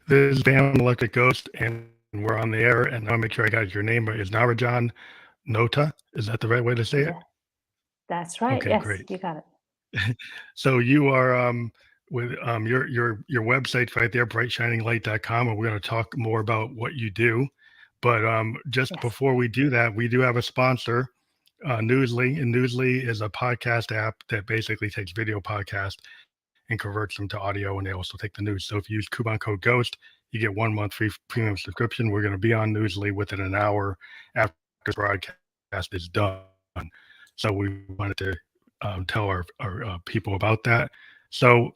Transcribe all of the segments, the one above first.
This is Bam Electric Ghost, and we're on the air. And I'll make sure I got your name right. Is Narajan Nota? Is that the right way to say it? Yeah, that's right. Okay, Yes, great. you got it. So you are with your website's right there, brightshininglight.com, and we're going to talk more about what you do. But just Yes. before we do that, we do have a sponsor, Newsly, and Newsly is a podcast app that basically takes video podcasts and converts them to audio, and they also take the news. So if you use coupon code GHOST, you get 1 month free premium subscription. We're going to be on Newsly within an hour after this broadcast is done. So we wanted to tell our people about that. So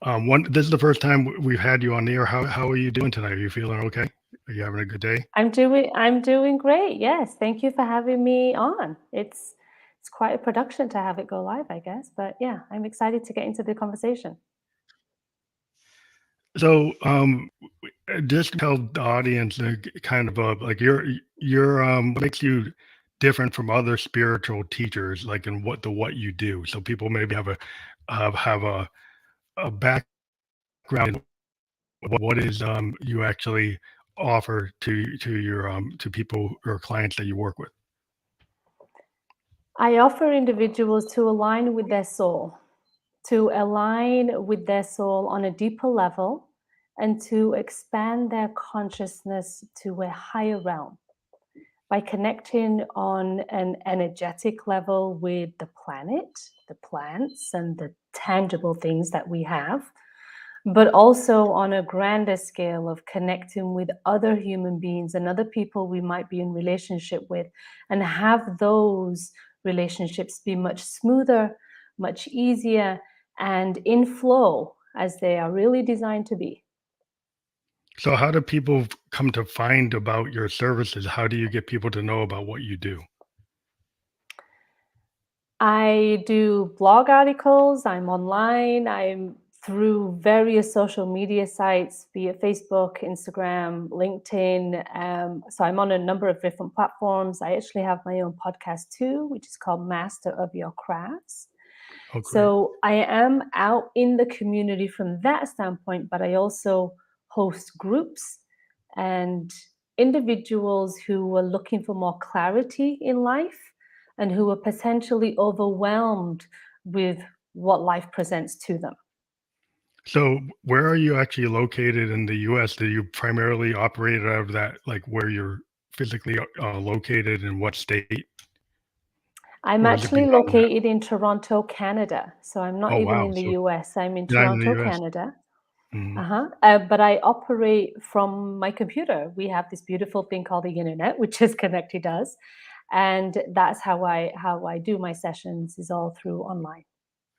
this is the first time we've had you on the air. How are you doing tonight? Are you feeling okay? Are you having a good day? I'm doing great. Yes, thank you for having me on. It's quite a production to have it go live, I guess. But yeah, I'm excited to get into the conversation. So just tell the audience kind of like your what makes you different from other spiritual teachers, like in what you do. So people maybe have a background in what is you actually offer to your to people or clients that you work with. I offer individuals to align with their soul, to align with their soul on a deeper level, and to expand their consciousness to a higher realm by connecting on an energetic level with the planet, the plants, and the tangible things that we have, but also on a grander scale of connecting with other human beings and other people we might be in relationship with, and have those relationships be much smoother, much easier, and in flow as they are really designed to be. So how do people come to find about your services? How do you get people to know about what you do? I do blog articles, I'm online, I'm through various social media sites, be it Facebook, Instagram, LinkedIn. So I'm on a number of different platforms. I actually have my own podcast too, which is called Master of Your Crafts. Oh, great. So I am out in the community from that standpoint, but I also host groups and individuals who are looking for more clarity in life and who are potentially overwhelmed with what life presents to them. So, where are you actually located in the US? Do you primarily operate out of that, like where you're physically located in what state, I'm or is it actually beyond that? located in Toronto, Canada. So I'm not Oh, even wow. in the So, US, I'm in you're not in the Toronto, US. Canada. Mhm. But I operate from my computer. We have this beautiful thing called the internet, which is connected us, and that's how I do my sessions is all through online.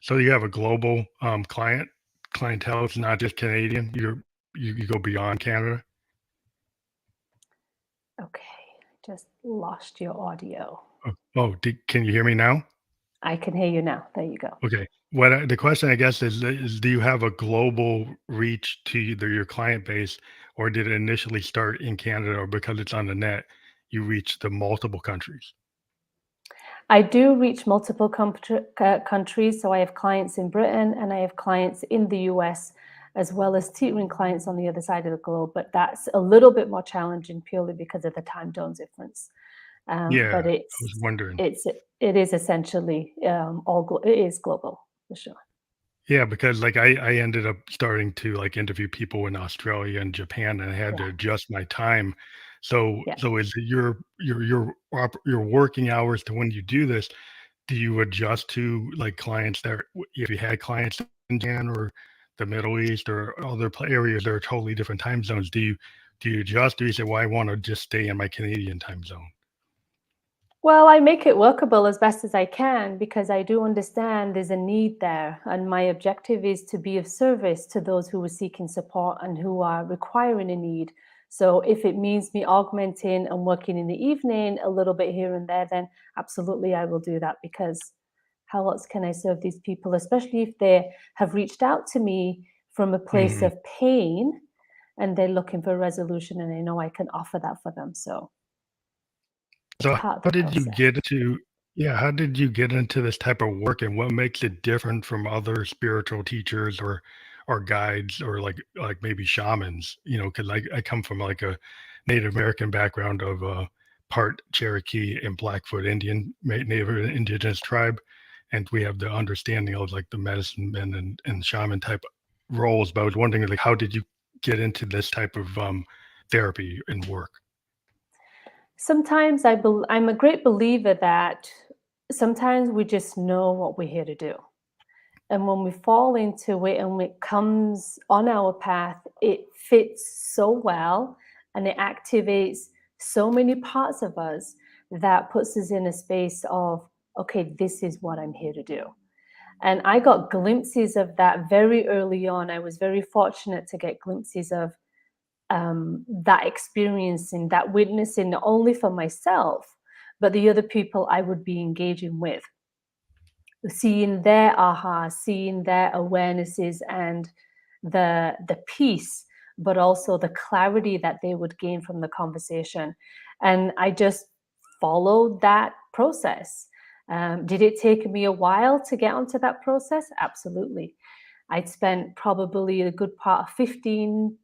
So, you have a global clientele. It's not just Canadian. You go beyond Canada. Okay, just lost your audio. Can you hear me now? I can hear you now. There you go. Okay. The question I guess is do you have a global reach to either your client base, or did it initially start in Canada, or because it's on the net, you reach the multiple countries? I do reach multiple countries. So I have clients in Britain and I have clients in the US, as well as tutoring clients on the other side of the globe. But that's a little bit more challenging purely because of the time zone difference. But Yeah, I was wondering. it is essentially it is global for sure. Yeah, because like I ended up starting to like interview people in Australia and Japan, and I had Yeah, to adjust my time. yeah. So is it your working hours to when you do this? Do you adjust to like clients that if you had clients in Japan or the Middle East or other areas that are totally different time zones? Do you adjust? Do you say, well, I want to just stay in my Canadian time zone? Well, I make it workable as best as I can because I do understand there's a need there. And my objective is to be of service to those who are seeking support and who are requiring a need. So if it means me augmenting and working in the evening a little bit here and there, then absolutely I will do that because how else can I serve these people, especially if they have reached out to me from a place Mhm. of pain and they're looking for a resolution and I know I can offer that for them. So it's So part of how the did you process. get into yeah, how did you get into this type of work, and what makes it different from other spiritual teachers, or or guides or like maybe shamans, because I come from like a Native American background of part Cherokee and Blackfoot Indian, Native indigenous tribe, and we have the understanding of like the medicine men and shaman type roles. But I was wondering, like, how did you get into this type of therapy and work? Sometimes I'm a great believer that sometimes we just know what we're here to do. And when we fall into it and it comes on our path, it fits so well and it activates so many parts of us that puts us in a space of, okay, this is what I'm here to do. And I got glimpses of that very early on. I was very fortunate to get glimpses of that experiencing, that witnessing, not only for myself, but the other people I would be engaging with, seeing their aha, seeing their awarenesses and the peace, but also the clarity that they would gain from the conversation. And I just followed that process. Did it take me a while to get onto that process? Absolutely. I'd spent probably a good part of 15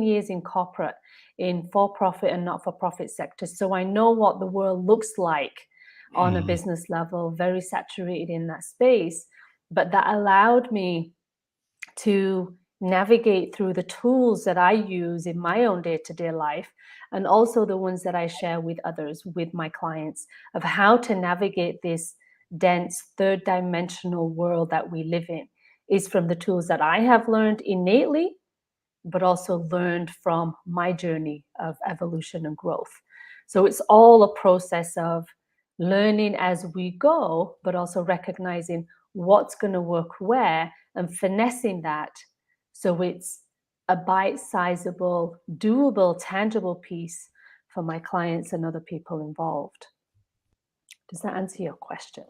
years in corporate, in for-profit and not-for-profit sectors. So I know what the world looks like on a Mhm. business level, very saturated in that space. But that allowed me to navigate through the tools that I use in my own day-to-day life, and also the ones that I share with others, with my clients, of how to navigate this dense third dimensional world that we live in, is from the tools that I have learned innately, but also learned from my journey of evolution and growth. So it's all a process of learning as we go, but also recognizing what's going to work where and finessing that so it's a bite-sizable, doable, tangible piece for my clients and other people involved. Does that answer your question?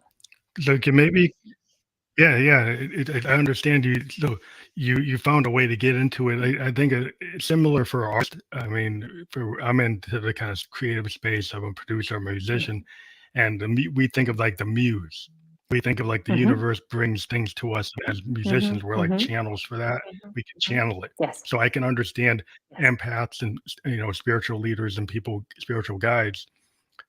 So can maybe Yeah, yeah, I understand you. So you found a way to get into it. I think it's similar for art. I mean, I'm into the kind of creative space. I'm a producer, I'm a musician, and we think of like the muse. We think of like the Mm-hmm. universe brings things to us as Mm-hmm. musicians. We're like Mm-hmm. channels for that. We can Hmm. channel it. Yes. So I can understand Yes. empaths and spiritual leaders and people, spiritual guides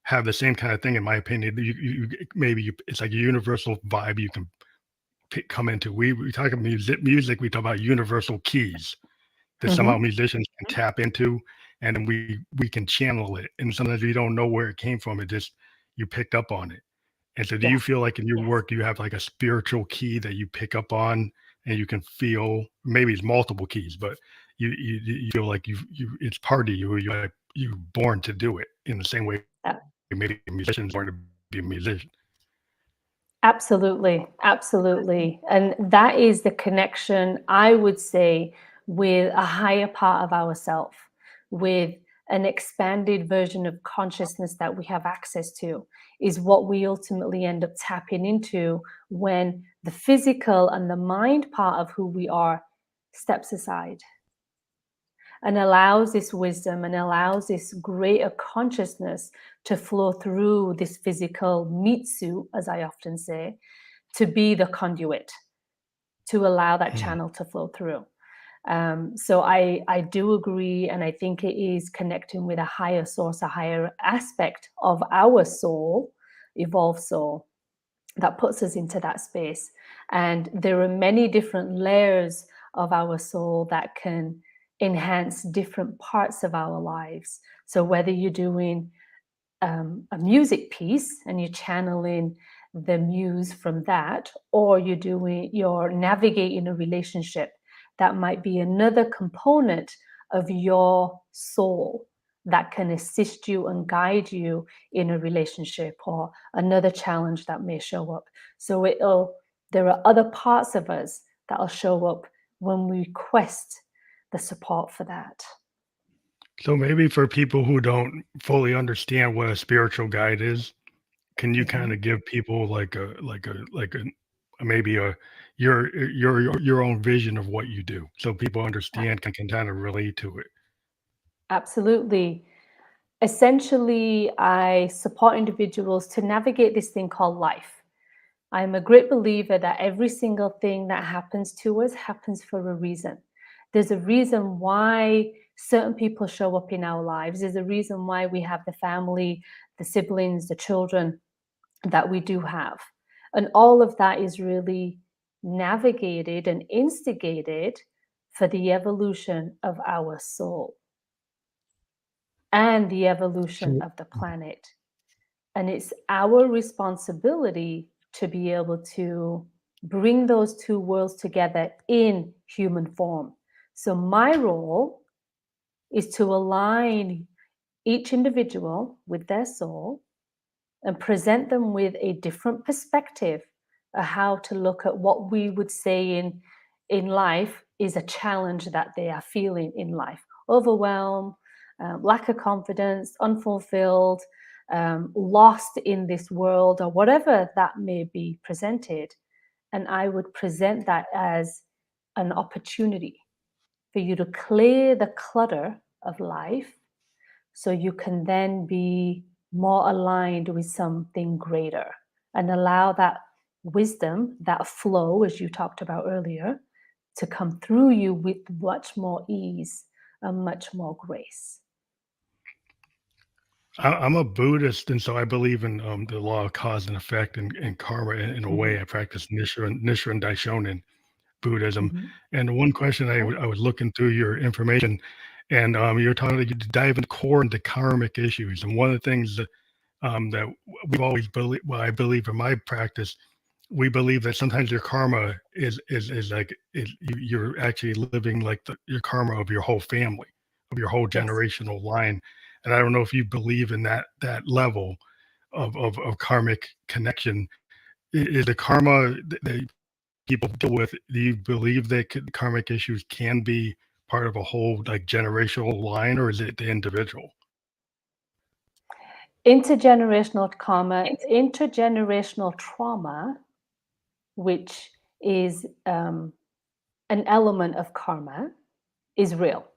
have the same kind of thing. In my opinion, it's like a universal vibe you can come into. We talk about music, we talk about universal keys that somehow Mm-hmm. musicians can tap into, and then we can channel it. And sometimes you don't know where it came from. It just you picked up on it. And so, do you Yes. feel like in your work you have like a spiritual key that you pick up on, and you can feel maybe it's multiple keys, but you feel like you it's part of you. You're born to do it in the same way Uh, maybe musicians born to be a musician. Absolutely, absolutely. And that is the connection, I would say, with a higher part of ourself, with an expanded version of consciousness that we have access to, is what we ultimately end up tapping into when the physical and the mind part of who we are steps aside and allows this wisdom and allows this greater consciousness to flow through this physical meat suit, as I often say, to be the conduit, to allow that Hmm. channel to flow through. So I do agree, and I think it is connecting with a higher source, a higher aspect of our soul, evolved soul, that puts us into that space. And there are many different layers of our soul that can enhance different parts of our lives. So whether you're doing a music piece and you're channeling the muse from that, or you're navigating a relationship, that might be another component of your soul that can assist you and guide you in a relationship or another challenge that may show up. So there are other parts of us that'll show up when we request the support for that. So maybe for people who don't fully understand what a spiritual guide is, can you kind Mhm. of give people like a maybe a your own vision of what you do so people understand can kind of relate to it? Absolutely. Essentially, I support individuals to navigate this thing called life. I'm a great believer that every single thing that happens to us happens for a reason. There's a reason why certain people show up in our lives. There's a reason why we have the family, the siblings, the children that we do have. And all of that is really navigated and instigated for the evolution of our soul and the evolution So, of the planet. And it's our responsibility to be able to bring those two worlds together in human form. So, my role is to align each individual with their soul and present them with a different perspective of how to look at what we would say in life is a challenge that they are feeling in life: overwhelm, lack of confidence, unfulfilled, lost in this world, or whatever that may be presented. And I would present that as an opportunity for you to clear the clutter of life so you can then be more aligned with something greater and allow that wisdom, that flow, as you talked about earlier, to come through you with much more ease and much more grace. I'm a Buddhist, and so I believe in the law of cause and effect and karma in a Mhm, way. I practice Nichiren Daishonin Buddhism. mhm. And the one question Okay. I was looking through your information, and you're talking you dive in core into karmic issues. And one of the things that we've always believed, well, I believe in my practice, we believe that sometimes your karma is like you're actually living like your karma of your whole family, of your whole Yes. generational line. And I don't know if you believe in that level of karmic connection. Is the karma that people deal with? Do you believe that karmic issues can be part of a whole like generational line, or is it the individual? Intergenerational karma, intergenerational trauma, which is an element of karma, is real.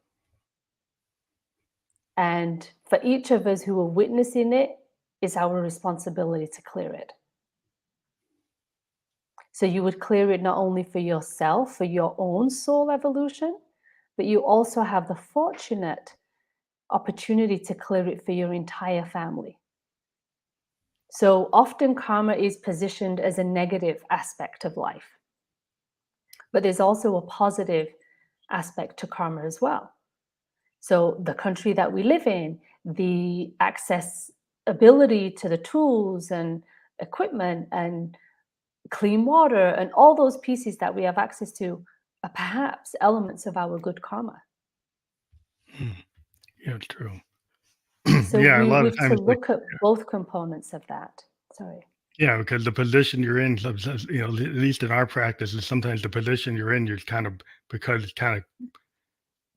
And for each of us who are witnessing it, it's our responsibility to clear it. So you would clear it not only for yourself, for your own soul evolution, but you also have the fortunate opportunity to clear it for your entire family. So often karma is positioned as a negative aspect of life, but there's also a positive aspect to karma as well. So the country that we live in, the accessibility to the tools and equipment and clean water and all those pieces that we have access to are perhaps elements of our good karma. Hmm. Yeah, it's true. So Yeah, a we lot of would to times, like, look at both components of that. Sorry. yeah, because the position you're in, at least in our practice, is sometimes the position you're in, you're kind of because it's kind of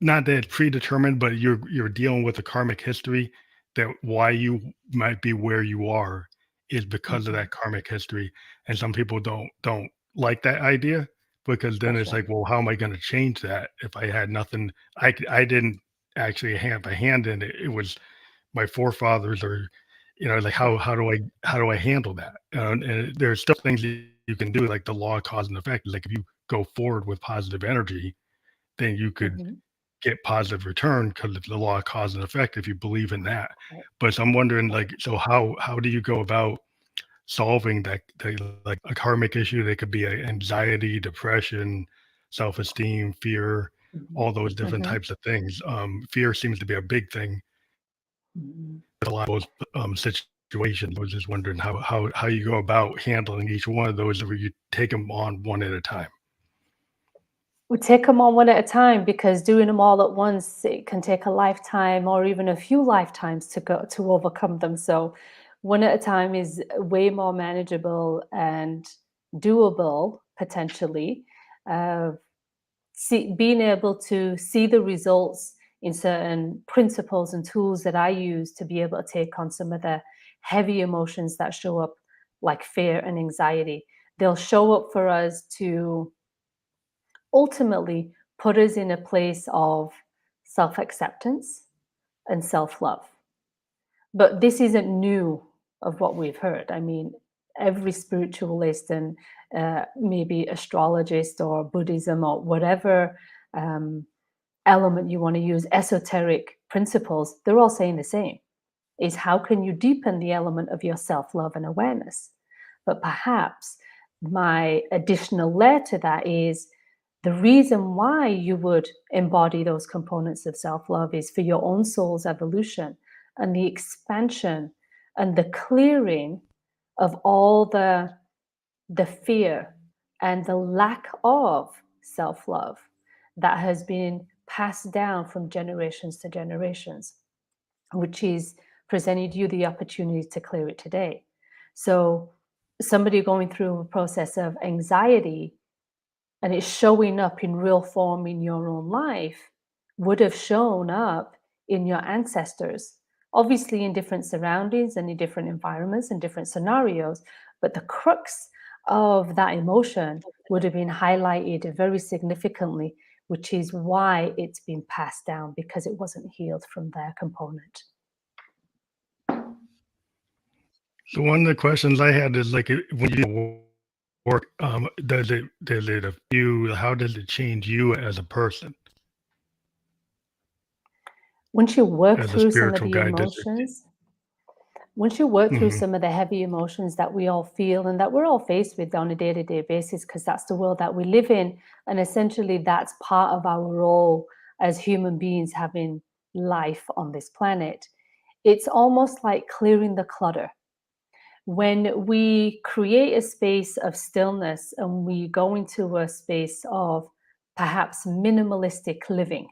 not that it's predetermined, but you're dealing with a karmic history that why you might be where you are is because of Mhm. that karmic history. And some people don't like that idea because then That's it's right. like, well, how am I going to change that if I had nothing? I didn't actually have a hand in it. It was my forefathers, or like Yeah. how do I handle that? And there's still things that you can do, like the law of cause and effect. Like if you go forward with positive energy, then you could Mhm. get positive return because of the law of cause and effect if you believe in that. Right. But I'm wondering, Right. like, so how do you go about solving that, like a karmic issue that could be anxiety, depression, self-esteem, fear, Mhm. all those different Mhm. types of things. Fear seems to be a big thing Mhm. with a lot of those situations. I was just wondering how you go about handling each one of those, or you take them on one at a time. We take them on one at a time because doing them all at once, it can take a lifetime or even a few lifetimes to overcome them. So one at a time is way more manageable and doable potentially. Uh, being able to see the results in certain principles and tools that I use to be able to take on some of the heavy emotions that show up, like fear and anxiety. They'll show up for us to ultimately put us in a place of self acceptance and self love. But this isn't new of what we've heard. I mean, every spiritualist and maybe astrologist or Buddhism or whatever element you want to use, esoteric principles, they're all saying the same, is how can you deepen the element of your self-love and awareness? But perhaps my additional layer to that is the reason why you would embody those components of self-love is for your own soul's evolution and the expansion and the clearing of all the fear and the lack of self-love that has been passed down from generations to generations, which is presented you the opportunity to clear it today. So somebody going through a process of anxiety and it's showing up in real form in your own life would have shown up in your ancestors, obviously in different surroundings and in different environments and different scenarios, but the crux of that emotion would have been highlighted very significantly, which is why it's been passed down, because it wasn't healed from their component. So one of the questions I had is like when you work, does it affect you? How does it change you as a person, Once you work as a through some of spiritual the guide? emotions, once you work through Mhm. some of the heavy emotions that we all feel and that we're all faced with on a day-to-day basis, because that's the world that we live in, and essentially that's part of our role as human beings having life on this planet, it's almost like clearing the clutter. When we create a space of stillness and we go into a space of perhaps minimalistic living,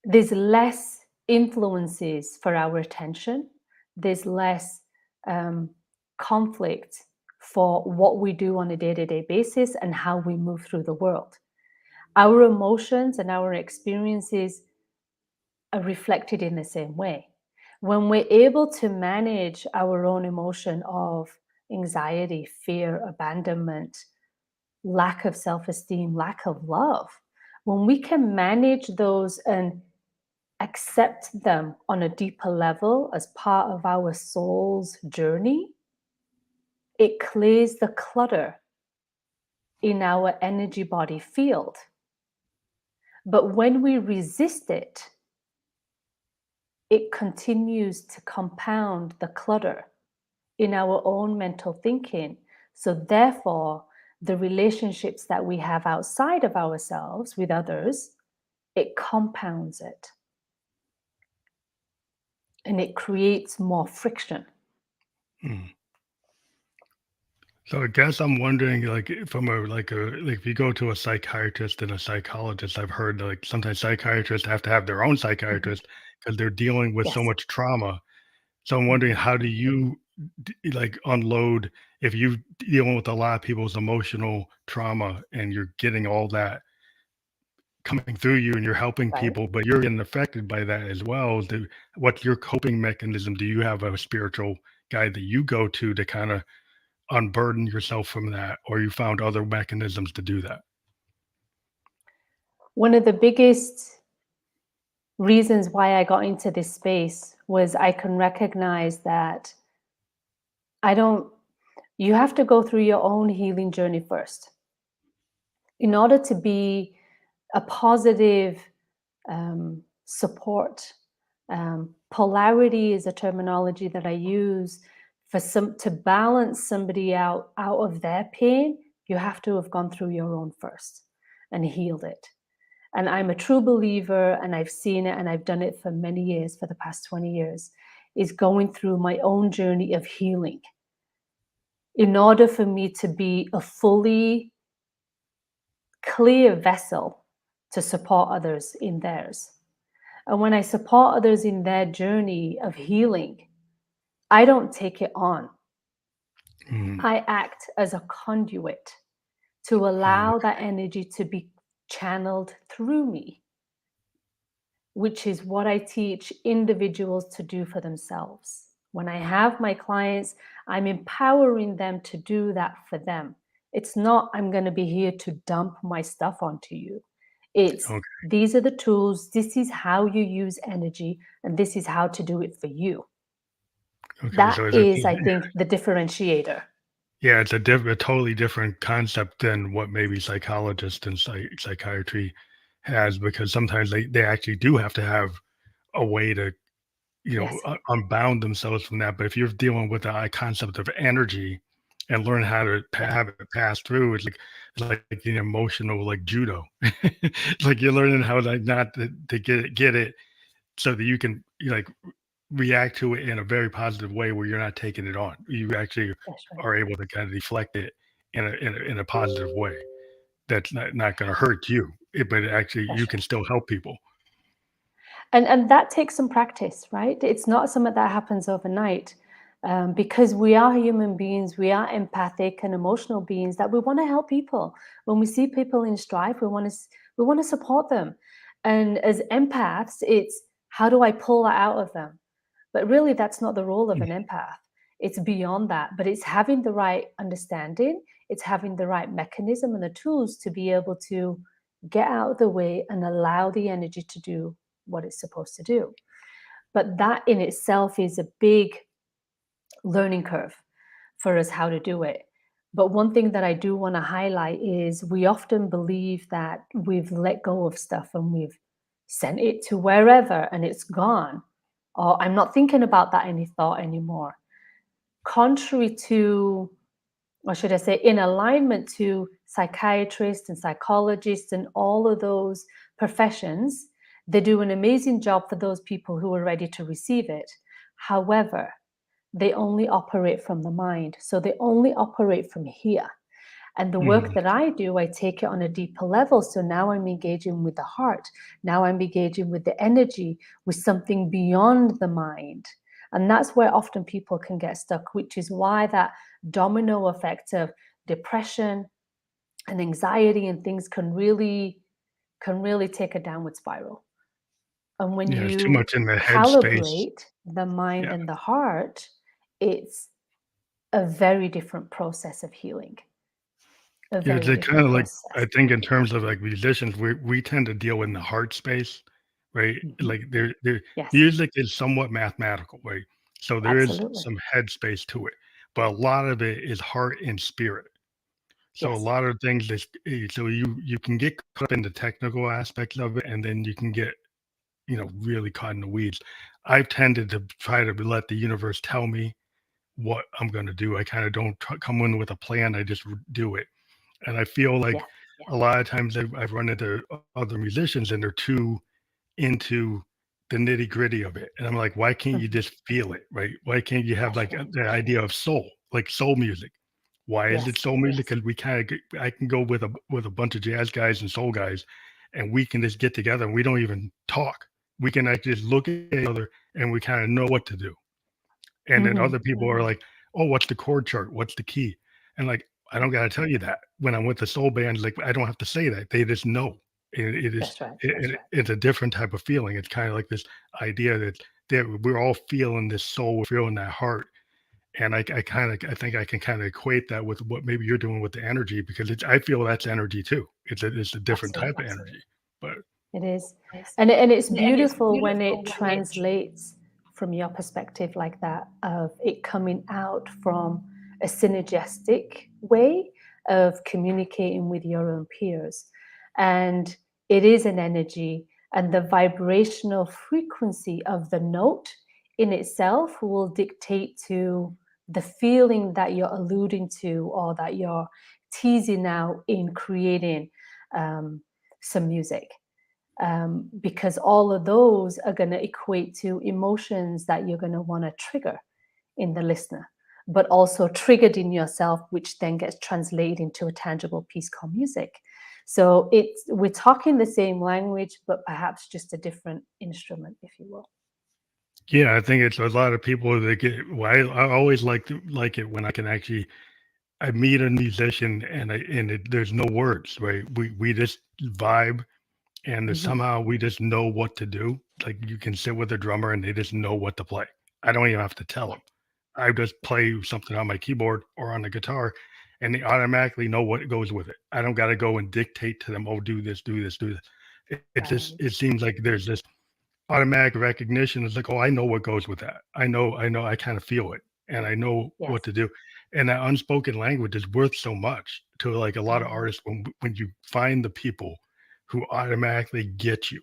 there's less influences for our attention. There's less conflict for what we do on a day-to-day basis and how we move through the world. Our emotions and our experiences are reflected in the same way. When we're able to manage our own emotion of anxiety, fear, abandonment, lack of self-esteem, lack of love, when we can manage those and accept them on a deeper level as part of our soul's journey, it clears the clutter in our energy body field. But when we resist it, it continues to compound the clutter in our own mental thinking. So therefore, the relationships that we have outside of ourselves with others, it compounds it. And it creates more friction. Mm. So I guess I'm wondering, like, from like if you go to a psychiatrist and a psychologist, I've heard like sometimes psychiatrists have to have their own Mhm. psychiatrist because they're dealing with so Yes. much trauma. So I'm wondering, Mhm. how do you like unload if you're dealing with a lot of people's emotional trauma and you're getting all that coming through you and you're helping Right. people, but you're getting affected by that as well. What's your coping mechanism? Do you have a spiritual guide that you go to kind of unburden yourself from that, or you found other mechanisms to do that? One of the biggest reasons why I got into this space was I can recognize that you have to go through your own healing journey first. In order to be a positive support, polarity is a terminology that I use to balance somebody out of their pain. You have to have gone through your own first and healed it. And I'm a true believer, and I've seen it, and I've done it for many years, for the past 20 years, is going through my own journey of healing in order for me to be a fully clear vessel to support others in theirs. And when I support others in their journey of healing, I don't take it on. Mm. I act as a conduit to allow that energy to be channeled through me, which is what I teach individuals to do for themselves. When I have my clients, I'm empowering them to do that for them. It's not, I'm going to be here to dump my stuff onto you. It's, Okay. these are the tools, this is how you use energy, and this is how to do it for you. Okay, That so is it? is, I think, the differentiator. Yeah, it's a totally different concept than what maybe psychologists and psychiatry has, because sometimes they actually do have to have a way to, Yes, unbound themselves from that. But if you're dealing with the concept of energy and learn how to yeah, have it pass through, it's like an emotional like judo. It's like you're learning how to not to get it so that you can react to it in a very positive way where you're not taking it on. You actually that's right. are able to kind of deflect it in a positive way that's not going to hurt you, but actually you That's can right. still help people. And that takes some practice, right? It's not something that happens overnight. Because we are human beings, we are empathic and emotional beings that we want to help people. When we see people in strife, we want to support them. And as empaths, it's how do I pull that out of them? But really, that's not the role of Mm. an empath. It's beyond that, but it's having the right understanding, it's having the right mechanism and the tools to be able to get out of the way and allow the energy to do what it's supposed to do. But that in itself is a big learning curve for us how to do it. But one thing that I do want to highlight is we often believe that we've let go of stuff and we've sent it to wherever and it's gone. Or I'm not thinking about that any thought anymore. Contrary to, or should I say, in alignment to psychiatrists and psychologists and all of those professions, they do an amazing job for those people who are ready to receive it. However, they only operate from the mind. So they only operate from here. And the work Mhm. that I do, I take it on a deeper level. So now I'm engaging with the heart. Now I'm engaging with the energy, with something beyond the mind. And that's where often people can get stuck, which is why that domino effect of depression and anxiety and things can really take a downward spiral. And when Yeah, it's too you much in the headspace. calibrate the mind Yeah. and the heart, it's a very different process of healing, a Yeah, very they kind different of like, I process. think in terms of like musicians, we tend to deal in the heart space, right? Mhm. Like there Yes, music is somewhat mathematical, right? So there is absolutely. some headspace to it, but a lot of it is heart and spirit. So a Yes, lot of things so you can get caught up in the technical aspects of it, and then you can get, really caught in the weeds. I've tended to try to let the universe tell me what I'm going to do. I kind of don't come in with a plan. I just do it. And I feel like yes, a lot of times I've run into other musicians and they're too into the nitty gritty of it. And I'm like, why can't you mhm, just feel it? Right? Why can't you have that's like right. the idea of soul, like soul music? Why is it Yes, soul music? Because we kind of, I can go with a bunch of jazz guys and soul guys, and we can just get together and we don't even talk. We can actually just look at each other and we kind of know what to do. And then mhm, other people are like, "Oh, what's the chord chart? What's the key?" And like, I don't gotta tell you that. When I'm with the soul band, like I don't have to say that. They just know. It is that's right. it's a different type of feeling. It's kind of like this idea that we're all feeling this soul, we're feeling that heart. And I think I can kind of equate that with what maybe you're doing with the energy, because I feel that's energy too. It's a different type of Absolutely. energy. But It is. And it's beautiful when it translates from your perspective like that, of it coming out from a synergistic way of communicating with your own peers. And it is an energy, and the vibrational frequency of the note in itself will dictate to the feeling that you're alluding to or that you're teasing out in creating um, some music, because all of those are going to equate to emotions that you're going to want to trigger in the listener, but also triggered in yourself, which then gets translated into a tangible piece called music. So we're talking the same language, but perhaps just a different instrument, if you will. yeah, I think it's a lot of people that get. Well, I always like it when I can actually I meet a musician and there's no words, right? We just vibe, and there's Mhm. somehow we just know what to do. Like you can sit with a drummer and they just know what to play. I don't even have to tell Yeah, them. I just yeah, play something on my keyboard or on the guitar, and they automatically know what goes with it. I don't got to go and dictate to them, oh, do this, do this, do this. It right. seems like there's this. automatic recognition is like, oh, I know what goes with that. I kind of feel it, and I know what Yes. to do. And that unspoken language is worth so much to like a lot of Mhm. artists when you find the people who automatically get you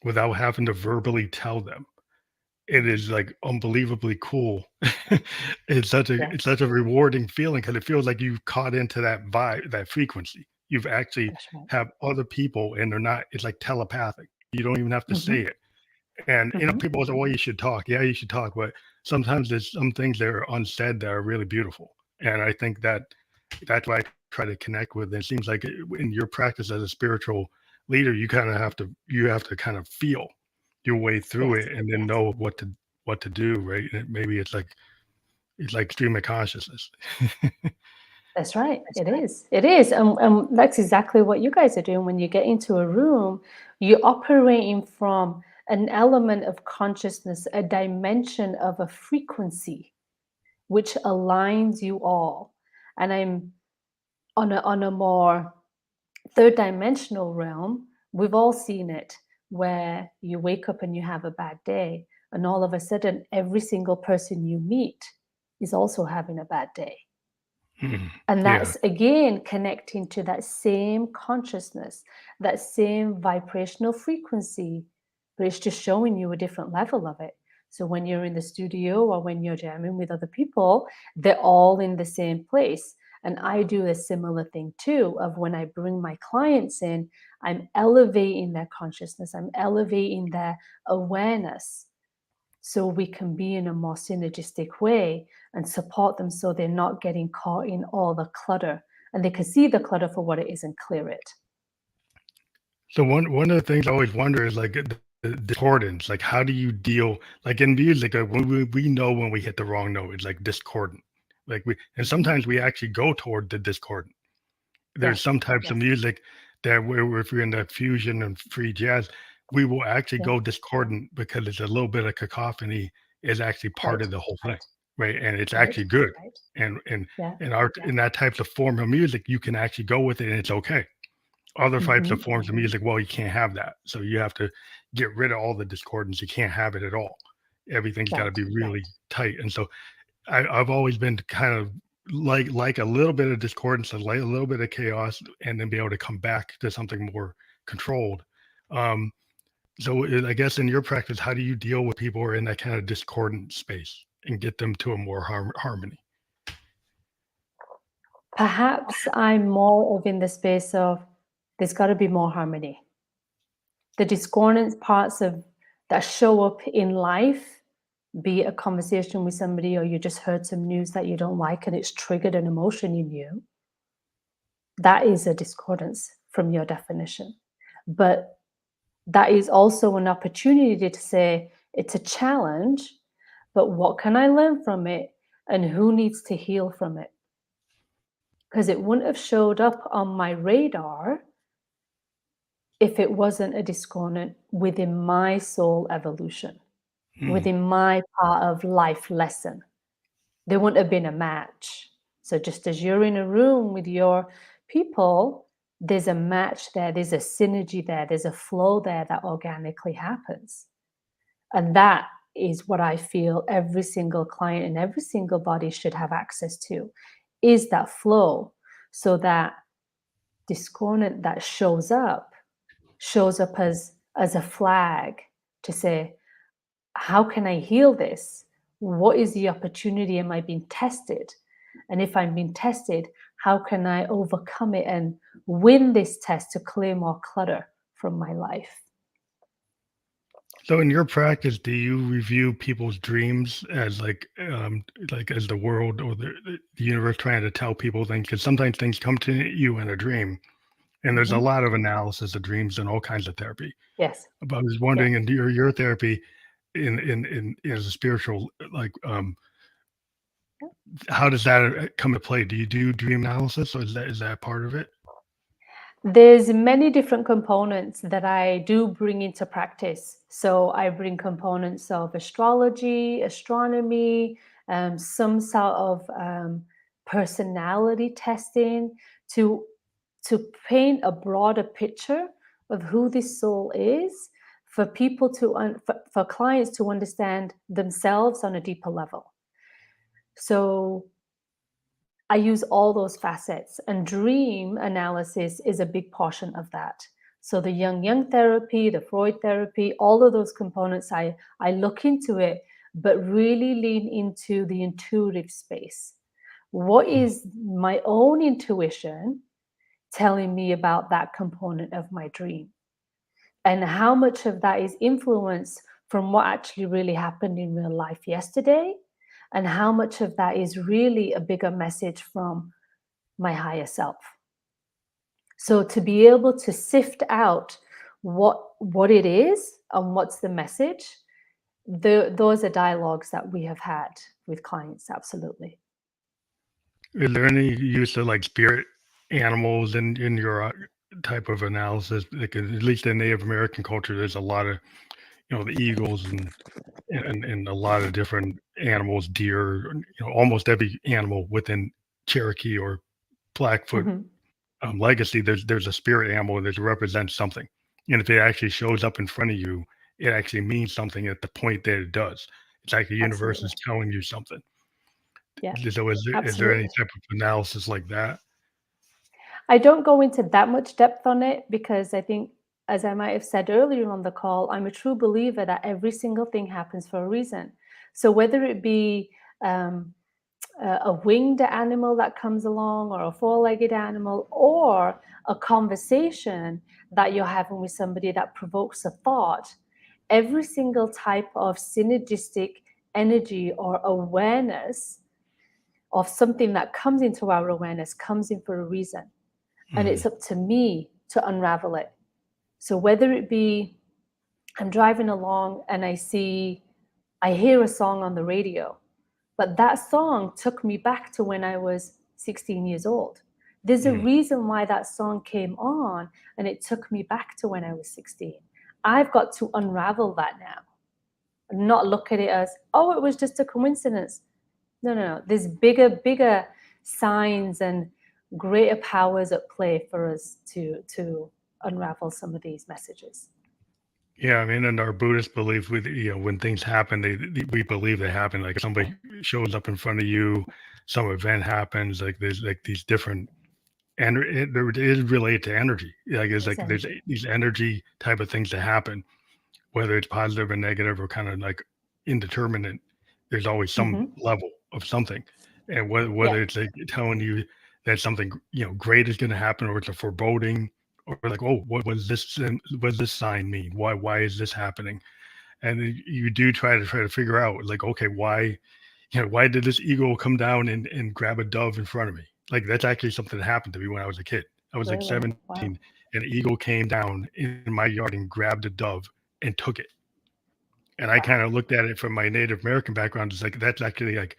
without having to verbally tell them. It Mhm. is like unbelievably cool. It's Yes, such a rewarding feeling because it feels like you've caught into that vibe, that frequency. You've actually that's right. have other people, and they're not. It's like telepathic. You don't even have to say Mhm. it. And Mhm. people say, "Well, you should talk." Yeah, you should talk, but sometimes there's some things that are unsaid that are really beautiful. And I think that that's why I try to connect with. It seems like in your practice as a spiritual leader, you have to kind of feel your way through Yes. it and then know what to do, right? And maybe it's like stream of consciousness. That's right. It is. It is. And that's exactly what you guys are doing when you get into a room. You're operating from an element of consciousness, a dimension of a frequency, which aligns you all. And I'm on a more third dimensional realm. We've all seen it where you wake up and you have a bad day, and all of a sudden, every single person you meet is also having a bad day. Mm, And yeah. that's again connecting to that same consciousness, that same vibrational frequency, but it's just showing you a different level of it. So when you're in the studio or when you're jamming with other people, they're all in the same place. And I do a similar thing too, of when I bring my clients in, I'm elevating their consciousness, I'm elevating their awareness so we can be in a more synergistic way and support them so they're not getting caught in all the clutter and they can see the clutter for what it is and clear it. So one of the things I always wonder is like the discordance. Like, how do you deal like in music? When we know when we hit the wrong note, it's like discordant. Like and Mhm. sometimes we actually go toward the discordant. There's Yes, some types of yes, music that where if you're into fusion and free jazz, we will actually yeah, go discordant because it's a little bit of cacophony is actually part right, of the whole thing, right? And it's right, actually good. And yeah, in art in that types of form of music, you can actually go with it and it's okay. Other types of hmm, forms of music, well, you can't have that. So you have to get rid of all the discordance. You can't have it at all. Everything's got to right, be really tight. And so I've always been kind of like a little bit of discordance, like a little bit of chaos, and then be able to come back to something more controlled. Um, I guess in your practice, how do you deal with people who are in that kind of discordant space and get them to a more harmony? perhaps I'm more of in the space of there's got to be more harmony. The discordant parts of that show up in life, be it a conversation with somebody or you just heard some news that you don't like and it's triggered an emotion in you, that is a discordance from your definition. But that is also an opportunity to say it's a challenge, but what can I learn from it and who needs to heal from it? Because it wouldn't have showed up on my radar if it wasn't a discordant within my soul evolution, Hmm. within my part of life lesson. There wouldn't have been a match. So just as you're in a room with your people, there's a match there, there's a synergy there, there's a flow there that organically happens. And that is what I feel every single client and every single body should have access to is that flow so that discordant that shows up as a flag to say, how can I heal this? What is the opportunity? Am I being tested? And if I'm being tested, how can I overcome it and win this test to clear more clutter from my life? So in your practice, do you review people's dreams as like as the world or the universe trying to tell people things? Because sometimes things come to you in a dream, and there's a Mhm. lot of analysis of dreams and all kinds of therapy. Yes. But I was Yeah. wondering in your therapy in as a spiritual how does that come to play? Do you do dream analysis, or is that part of it? There's many different components that I do bring into practice. So I bring components of astrology, astronomy, some sort of personality testing to to paint a broader picture of who this soul is for people for clients to understand themselves on a deeper level. So I use all those facets, and dream analysis is a big portion of that. So the Young therapy, the Freud therapy, all of those components, I look into it, but really lean into the intuitive space. What is my own intuition telling me about that component of my dream? And how much of that is influenced from what actually really happened in real life yesterday? And how much of that is really a bigger message from my higher self? So to be able to sift out what it is and what's the message, those are dialogues that we have had with clients, absolutely. Is there any use of like spirit animals in your type of analysis? Like at least in Native American culture, there's a lot of the eagles and a lot of different animals, deer, almost every animal within Cherokee or Blackfoot Mhm. legacy. There's a spirit animal that represents something, and if it actually shows up in front of you, it actually means something at the point that it does. It's like the universe Absolutely. is telling you something. Yeah, So is there any absolutely. type of analysis like that? I don't go into that much depth on it because I think, as I might have said earlier on the call, I'm a true believer that every single thing happens for a reason. So whether it be um, a winged animal that comes along, or a four-legged animal, or a conversation that you're having with somebody that provokes a thought, every single type of synergistic energy or awareness of something that comes into our awareness comes in for a reason. And Mm, it's up to me to unravel it. So whether it be I'm driving along and I hear a song on the radio, but that song took me back to when I was 16 years old. There's a mm. reason why that song came on and it took me back to when I was 16. I've got to unravel that now and not look at it as, oh, it was just a coincidence. No. There's bigger signs and greater powers at play for us to unravel some of these messages. Yeah, I mean, in our Buddhist belief, when things happen, we believe they happen. Like if somebody shows up in front of you, some event happens. Like there's like these different, and it is related to energy. Like it's It's like there's energy. these energy type of things that happen, whether it's positive or negative or kind of like indeterminate. There's always some Hmm. level of something, and Yeah, whether it's like telling you that something great is going to happen, or it's a foreboding, or like, oh, what does this sign mean? Why is this happening? And then you do try to figure out like, okay, why did this eagle come down and grab a dove in front of me? Like that's actually something that happened to me when I was a kid. I was like really. 17, Wow. and an eagle came down in my yard and grabbed a dove and took it. And I kind Wow. of looked at it from my Native American background. It's like that's actually like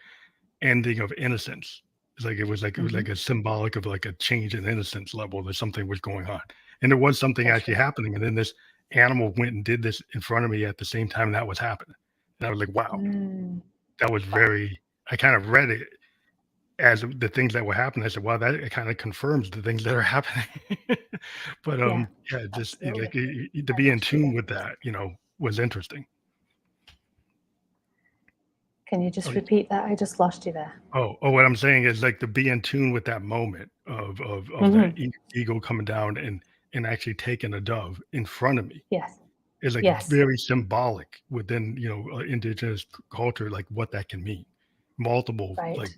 ending of innocence. It's like it was like Hmm. a symbolic of like a change in innocence level that something was going on. And there was something For actually sure. happening. And then this animal went and did this in front of me at the same time that was happening. And I was like, wow, Mm, that was wow. very I kind of read it as the things that were happening. I said, wow, that it kind of confirms the things that are happening. But Yeah, yeah, absolutely. to I be in lost you tune there. with that, was interesting. Can you just repeat that? I just lost you there. What I'm saying is like to be in tune with that moment of that Hmm. eagle coming down and actually taking a dove in front of me Yes. is like Yes. very symbolic within indigenous culture, like what that can mean. Multiple like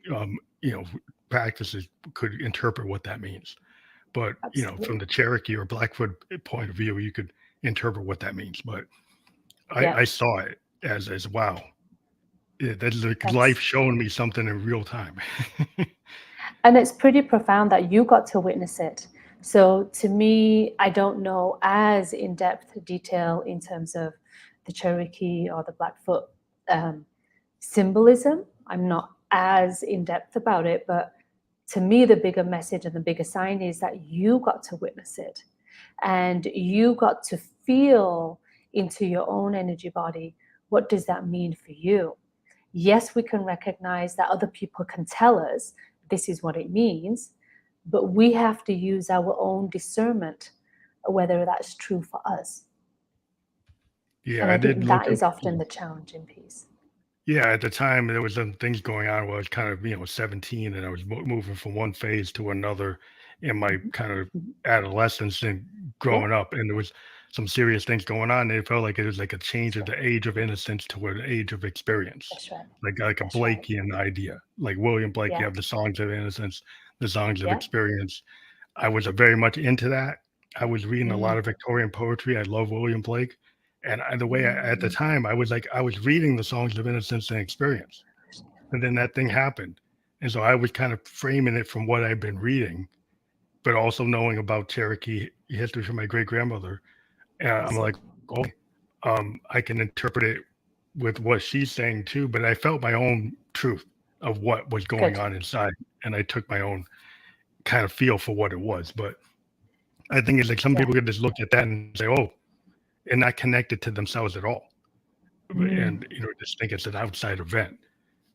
Right. um you know practices could interpret what that means, but from Absolutely. the Cherokee or Blackfoot point of view, you could interpret what that means. But Yeah. I saw it as wow, yeah, that's like life That's showing me something in real time. And it's pretty profound that you got to witness it. So to me, I don't know as in-depth detail in terms of the Cherokee or the Blackfoot um, symbolism. I'm not as in-depth about it, but to me, the bigger message and the bigger sign is that you got to witness it and you got to feel into your own energy body. What does that mean for you? Yes, we can recognize that other people can tell us this is what it means, but we have to use our own discernment whether that's true for us. Yeah, And I I did think look that at is often the challenging piece. yeah, at the time there was some things going on where I was kind of, 17 and I was moving from one phase to another in my Mhm. kind of Mhm. adolescence and Yeah, growing up, and there was some serious things going on. And it felt like it was like a change that's of right. the age of innocence to an age of experience, That's right. like a That's right. Blakean idea, like William Blake. You Yeah, have the songs of innocence, the songs of yeah. experience. I was very much into that. I was reading a lot Mm, of Victorian poetry. I love William Blake. And the way at the mm. time, I was like, I was reading the songs of innocence and experience. And then that thing happened. And so I was kind of framing it from what I'd been reading, but also knowing about Cherokee history from my great grandmother. And I'm Awesome. like, oh, I can interpret it with what she's saying too. But I felt my own truth of what was going Good. on inside. And I took my own kind of feel for what it was. But I think it's like some Yeah. people could just look at that and say, oh, and not connect it to themselves at all. Mm, And, just think it's an outside event.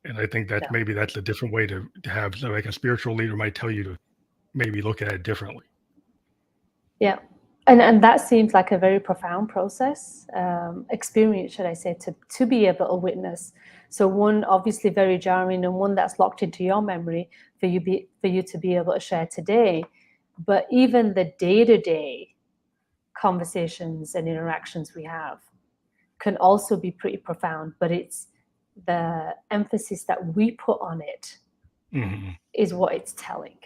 And I think no. maybe that's a different way to have, so like a spiritual leader might tell you to maybe look at it differently. Yeah. And that seems like a very profound process, experience, should I say, to be able to witness. So one obviously very jarring and one that's locked into your memory for you to be able to share today. But even the day-to-day conversations and interactions we have can also be pretty profound, but it's the emphasis that we put on it Hmm. is what it's telling,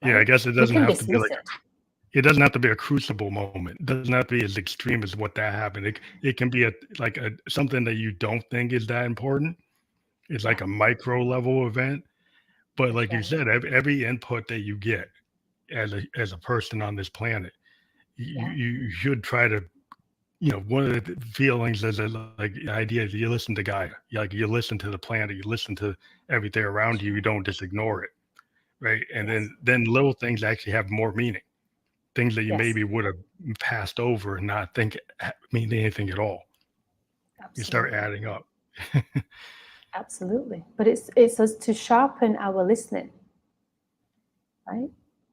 Yeah, I right? guess it We doesn't can have to be dismiss like it. it doesn't have to be a crucible moment. It doesn't have to be as extreme as what that happened. It can be a something that you don't think is that important. It's Yeah, like a micro level event. But that's like you right. said, every input that you get as a person on this planet, Yeah. you should try to, one of the feelings is that, like, the idea is you listen to Gaia. Like, you listen to the planet, you listen to everything around That's you, you right. don't just ignore it, right? And Yes. then little things actually have more meaning. Things that you Yes. maybe would have passed over and not think mean anything at all. You start Absolutely. adding up. Absolutely. But it's us to sharpen our listening, right?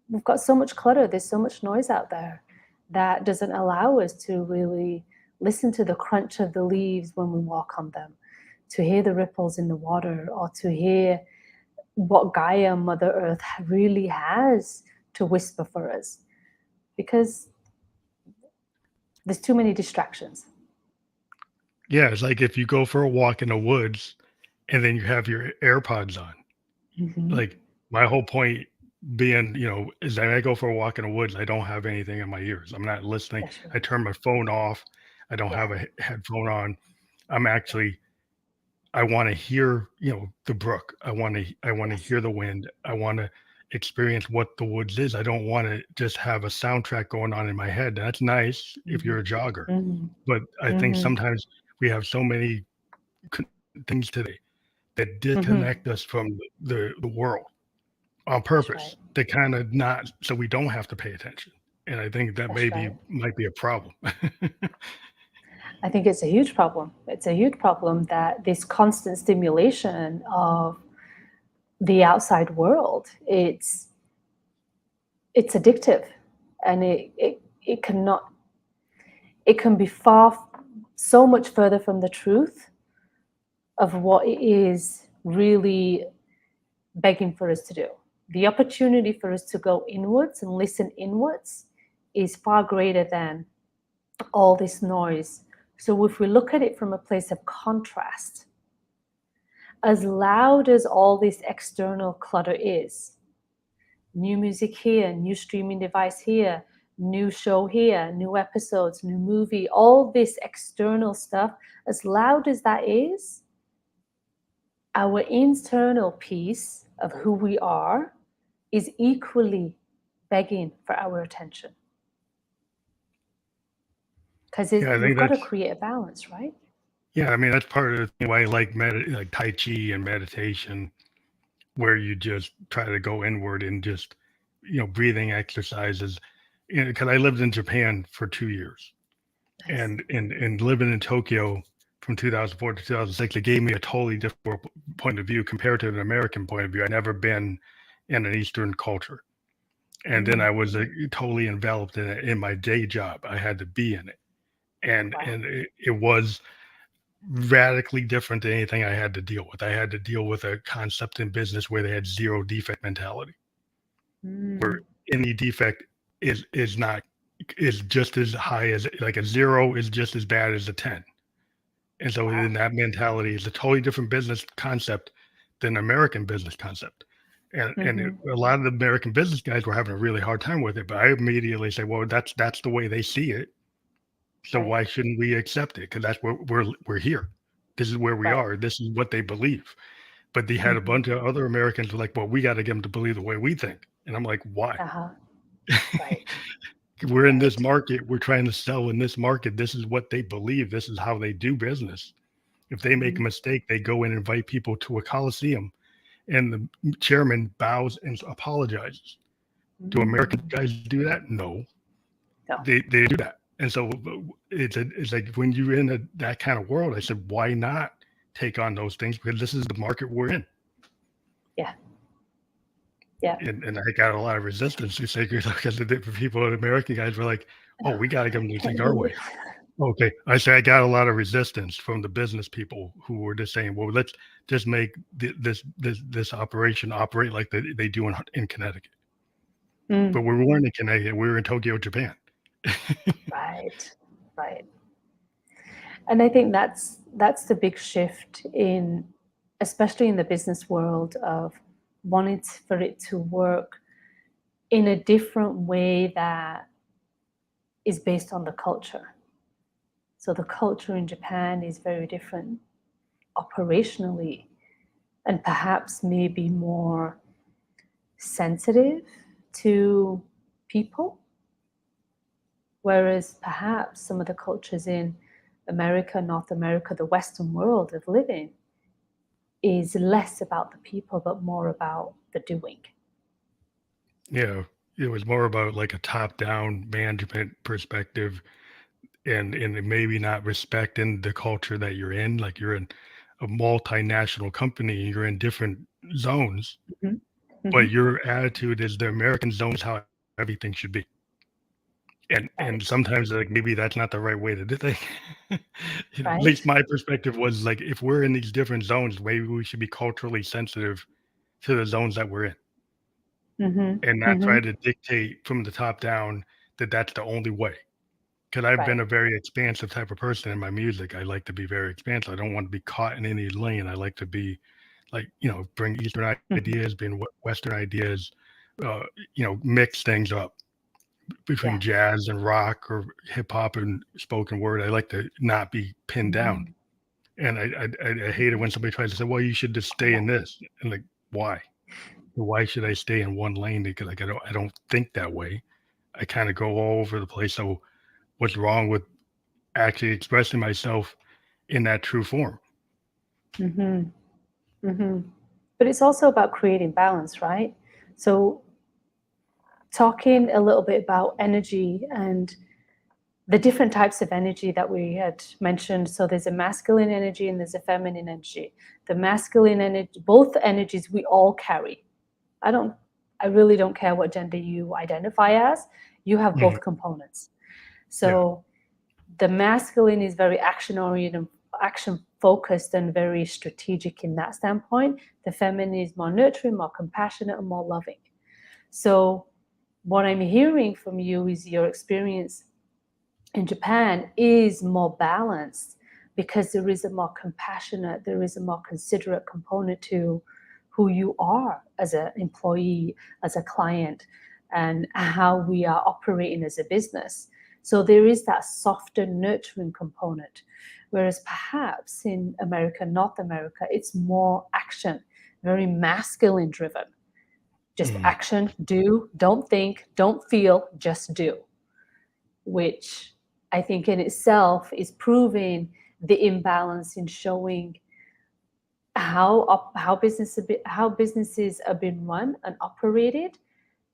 We've got so much clutter, there's so much noise out there that doesn't allow us to really listen to the crunch of the leaves when we walk on them, to hear the ripples in the water, or to hear what Gaia, Mother Earth, really has to whisper for us. Because there's too many distractions. Yeah, it's like if you go for a walk in the woods and then you have your AirPods on. Hmm. Like, my whole point being, is that I go for a walk in the woods, I don't have anything in my ears. I'm not listening. That's I right. turn my phone off. I don't Yeah. have a headphone on. I'm Yeah. actually I want to hear, the brook. I want to Yes. hear the wind. I want to experience what the woods is. I don't want to just have a soundtrack going on in my head. That's nice if Hmm. you're a jogger, Hmm. but I think Hmm. sometimes we have so many con- things today that Hmm. disconnect us from the world on That's right. purpose to kind of not so we don't have to pay attention. And I think that That's right. maybe might be a problem. I think it's a huge problem. It's a huge problem that this constant stimulation of the outside world, it's addictive, and it cannot it can be so much further from the truth of what it is really begging for us to do. The opportunity for us to go inwards and listen inwards is far greater than all this noise. So if we look at it from a place of contrast, as loud as all this external clutter is, new music here, new streaming device here, new show here, new episodes, new movie, all this external stuff, as loud as that is, our internal piece of who we are is equally begging for our attention. Because Yeah, I we've think got to that's create a balance, right? yeah, I mean that's part of the thing why I like like Tai Chi and meditation, where you just try to go inward and just, breathing exercises. Because I lived in Japan for 2 years, Nice. and living in Tokyo from 2004 to 2006, it gave me a totally different point of view compared to an American point of view. I'd never been in an Eastern culture, and then Mm, I was totally enveloped in it in my day job. I had to be in it, and Wow. it was radically different than anything I had to deal with. I had to deal with a concept in business where they had zero defect mentality, where Mm. any defect is not is just as high as like a zero is just as bad as a 10. And so Wow. in that mentality is a totally different business concept than American business concept. Mm-hmm. A lot of the American business guys were having a really hard time with it, but I immediately say, well, that's the way they see it. So Right. why shouldn't we accept it? Because that's what we're here. This is where we Right. are. This is what they believe. But they had a Mm-hmm. bunch of other Americans who were like, well, we got to get them to believe the way we think. And I'm like, why? Uh-huh. Right. We're in this Right. market. We're trying to sell in this market. This is what they believe. This is how they do business. If they make Mm-hmm. a mistake, they go and invite people to a coliseum, and the chairman bows and apologizes. Do American Mm. guys do that? No, No. they do that. And so it's like when you're in that kind of world, I said, why not take on those things? Because this is the market we're in. Yeah. Yeah. And I got a lot of resistance to say because the different people, the American guys were like, oh, we got to get them to think our way. Okay. I say I got a lot of resistance from the business people who were just saying, well, let's just make this operation operate like they do in Connecticut. Mm. But we weren't in Connecticut. We were in Tokyo, Japan. Right. Right. And I think that's the big shift in, especially in the business world, of wanting for it to work in a different way that is based on the culture. So the culture in Japan is very different operationally, and perhaps maybe more sensitive to people, whereas perhaps some of the cultures in America, North America, the Western world of living is less about the people, but more about the doing. Yeah. It was more about like a top down management perspective and maybe not respecting the culture that you're in. Like you're in a multinational company, you're in different zones, Mhm. but Mhm. your attitude is the American zone is how everything should be. And Right. sometimes like maybe that's not the right way to do things. At least Right. my perspective was like if we're in these different zones, maybe we should be culturally sensitive to the zones that we're in Mhm. and not try Mhm. to dictate from the top down that that's the only way. Because I've been Right. a very expansive type of person in my music. I like to be very expansive. I don't want to be caught in any lane. I like to be like, bring Eastern Mhm. ideas, bring Western ideas, uh, mix things up between Yeah. jazz and rock or hip hop and spoken word. I like to not be pinned down. Mhm. And I hate it Mhm. when somebody tries to say, well, you should just stay Yeah. in this. And like, why? Why should I stay in one lane? Because like I don't think that way. I kind of go all over the place. So what's wrong with actually expressing myself in that true form? Mhm. Mhm. But it's also about creating balance, right? So talking a little bit about energy and the different types of energy that we had mentioned. So there's a masculine energy and there's a feminine energy. The masculine energy, both energies we all carry. I don't, I really don't care what gender you identify as. You have Mhm. both components. Yeah. So the masculine is very action oriented, action focused, and very strategic in that standpoint. The feminine is more nurturing, more compassionate, and more loving. So what I'm hearing from you is your experience in Japan is more balanced because there is a more compassionate, there is a more considerate component to who you are as an employee, as a client, and how we are operating as a business. So there is that softer, nurturing component. Whereas perhaps in America, North America, it's more action, very masculine driven. Just Mhm. action, do, don't think, don't feel, just do, which I think in itself is proving the imbalance in showing how businesses are being run and operated,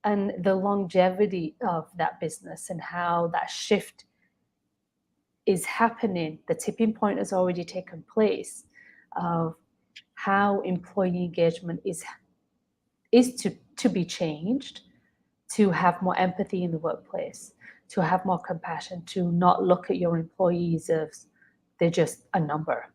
and the longevity of that business and how that shift is happening. The tipping point has already taken place of how employee engagement is to be changed, to have more empathy in the workplace, to have more compassion, to not look at your employees as they're just a number.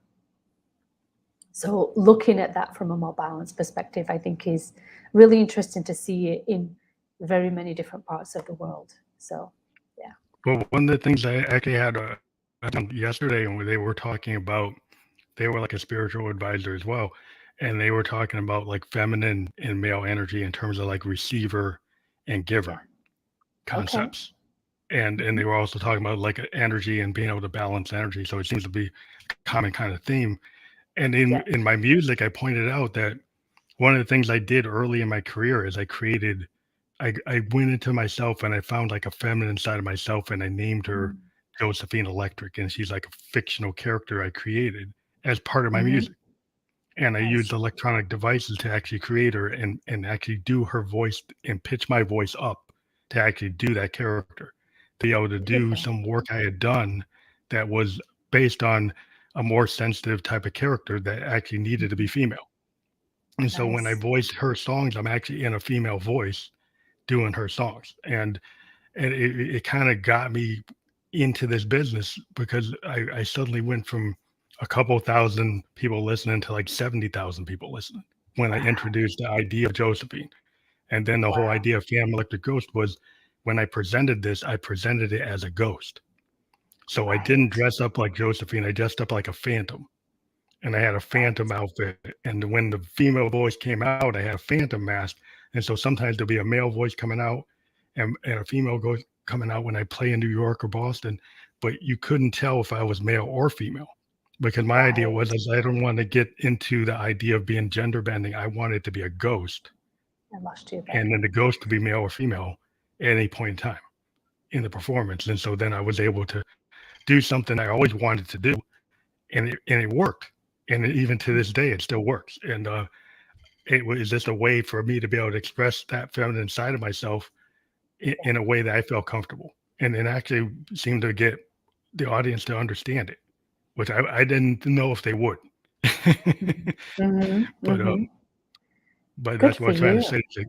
So looking at that from a more balanced perspective, I think is really interesting to see it in very many different parts of the world. So, yeah. Well, one of the things I actually had yesterday, and they were talking about, they were like a spiritual advisor as well, and they were talking about like feminine and male energy in terms of like receiver and Yeah. giver Okay. concepts. And Mhm. they were also talking about like energy and being able to balance energy. So it seems to be a common kind of theme. And Yeah. in my music, I pointed out that one of the things I did early in my career is I went into myself and I found like a feminine side of myself and I named her Mm. Josephine Electric. And she's like a fictional character I created as part of my Mhm. music. And I used Nice. electronic devices to actually create her and actually do her voice and pitch my voice up to actually do that character, to be able to do Beautiful. some work I had done that was based on a more sensitive type of character that actually needed to be Mhm. female. And so when I Nice. voiced her songs, I'm actually in a female voice doing her songs. And it kind of got me into this business because I suddenly went from a couple thousand people listening to like 70,000 people listening when I Wow. introduced the idea of Josephine. And then the whole Wow. idea of Phantom Electric Ghost was when I presented this, I presented it as a ghost. So I didn't Right. dress up like Josephine, I dressed up like a phantom. And I had a Right. phantom outfit. And when the female voice came out, I had a phantom mask. And so sometimes there'll be a male voice coming out and a female voice coming out when I play in New York or Boston. But you couldn't tell if I was male or female because my idea Right. was is I don't want to get into the idea of being gender bending. I want it to be a ghost I lost you and then. then the ghost to be male or female at any point in time in the performance. And so then I was able to do something I always wanted to do and it worked. And even to Mm. this day, it still works. And it was just a way for me to be able to express that feminine side of myself Yeah. in a way that I felt comfortable, and it actually seemed to get the audience to understand it, which I didn't know if they would. Mhm. but Mhm. but Good that's what for I'm trying to you. say. It's like,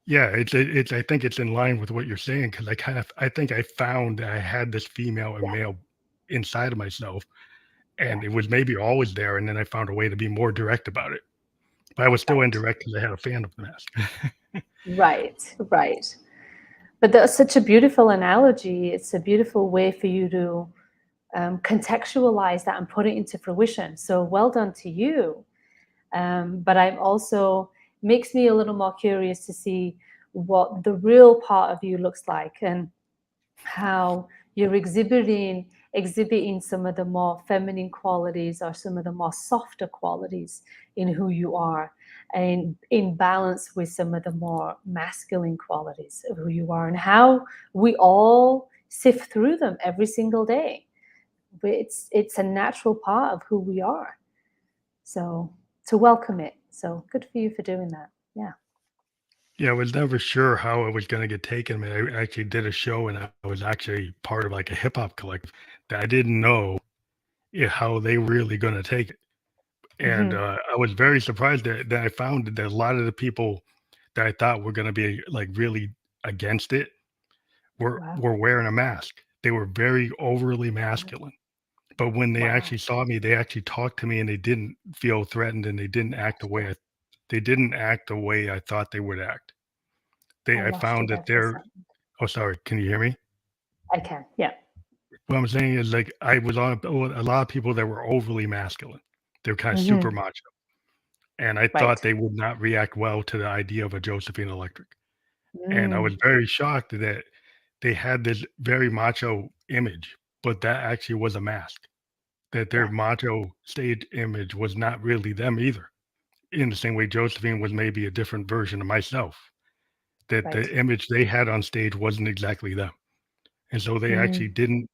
yeah, it's I think it's in line with what you're saying because I think I found that I had this female and Yeah. male inside of myself, Yeah. and it was maybe always there, and then I found a way to be more direct about it. But I was still Right. indirect because I had a phantom mask. Right. Right. But that's such a beautiful analogy. It's a beautiful way for you to contextualize that and put it into fruition. So well done to you. But I'm also makes me a little more curious to see what the real part of you looks like and how you're exhibiting some of the more feminine qualities or some of the more softer qualities in who you are and in balance with some of the more masculine qualities of who you are and how we all sift through them every single day. But it's a natural part of who we are, so to welcome it. So good for you for doing that. Yeah. Yeah, I was never sure how it was gonna get taken. I mean, I actually did a show, and I was actually part of, like, a hip hop collective that I didn't know how they really gonna take it, and, Hmm. I was very surprised that I found that a lot of the people that I thought were gonna be, like, really against it Wow. were wearing a mask. They were very overly Wow. masculine, but when they Wow. actually saw me, they actually talked to me, and they didn't feel threatened, and That's good. they didn't act the way I thought they would act. I I lost you found there that for a they're second. Oh, sorry, can you hear me? I can. Yeah. What I'm saying is, like, I was on a lot of people that were overly masculine. They're kinda super Hmm. macho, and I thought Right. they would not react well to the idea of a Josephine Electric, and I Mm. was very shocked that they had this very macho image, but that actually was a mask, that their Yeah. macho stage image was not really them either, in the same way Josephine was maybe a different version of myself, that Right. the image they had on stage wasn't exactly them, and so they actually Mm.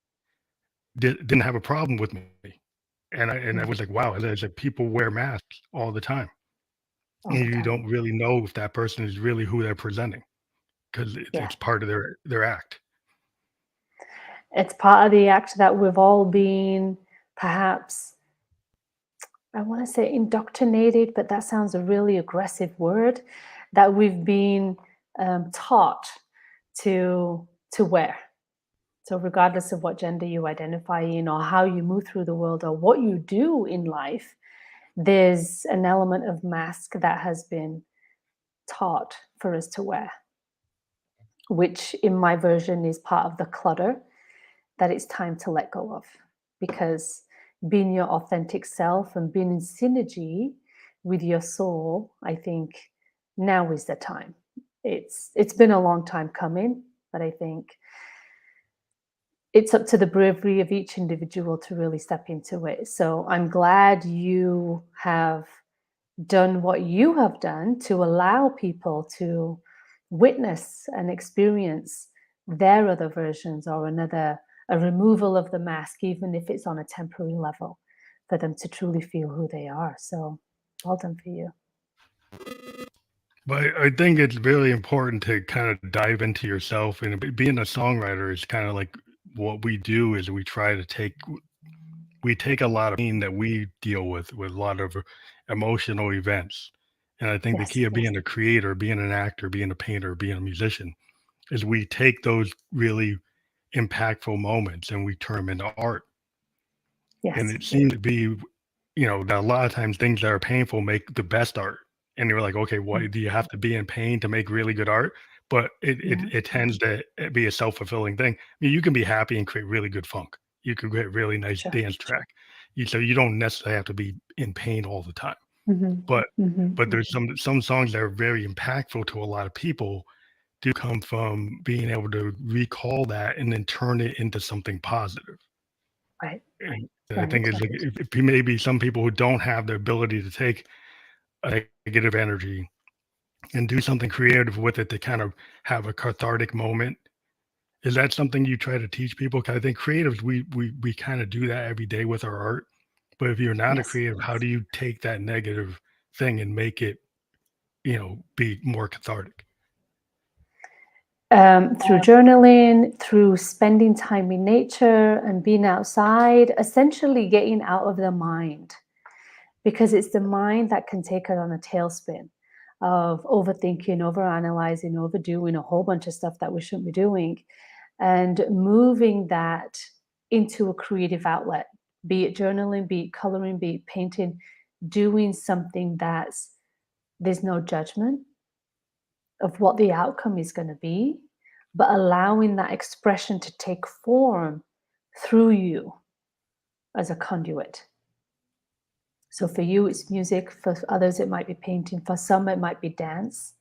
didn't have a problem with me. And I Mm. was like, wow, there's like people wear masks all the time. All And the you time. don't really know if that person is really who they're presenting because Yeah. it's part of their act. It's part of the act that we've all been perhaps, I want to say indoctrinated, but that sounds a really aggressive word, that we've been taught to wear. So regardless of what gender you identify in or how you move through the world or what you do in life, there's an element of mask that has been taught for us to wear, which in my version is part of the clutter that it's time to let go of. Because being your authentic self and being in synergy with your soul, I think now is the time. It's been a long time coming, but I think it's up to the bravery of each individual to really step into it. So I'm glad you have done what you have done to allow people to witness and experience their other versions or a removal of the mask, even if it's on a temporary level, for them to truly feel who they are. So well done for you. But I think it's really important to kind of dive into yourself. And being a songwriter is kind of like what we do is we take a lot of pain that we deal with a lot of emotional events. And I think the Yes, key of being a creator, being an actor, being a painter, being a musician, is we take those really impactful moments and we turn them into art. And yes, it seems to be, that a lot of times things that are painful make the best art. And you're like, okay, mm, why do you have to be in pain to make really good art? But yeah, it tends to be a self-fulfilling thing. I mean, you can be happy and create really good funk. You can create really nice sure. dance track. So you don't necessarily have to be in pain all the time. Hmm. But Hmm. there's some songs that are very impactful to a lot of people do come from being able to recall that and then turn it into something positive. Right, And I right, think it's like if maybe some people who don't have the ability to take a negative energy and do something creative with it to kind of have a cathartic moment. Is that something you try to teach people? 'Cause I think creatives, we kind of do that every day with our art. But if you're not a yes. creative, how do you take that negative thing and make it, be more cathartic? Through journaling, through spending time in nature and being outside, essentially getting out of the mind, because it's the mind that can take us on a tailspin of overthinking, overanalyzing, overdoing a whole bunch of stuff that we shouldn't be doing, and moving that into a creative outlet, be it journaling, be it coloring, be it painting, doing something that's there's no judgment of what the outcome is going to be, but allowing that expression to take form through you as a conduit. So for you, it's music. For others, it might be painting. For some, it might be dance.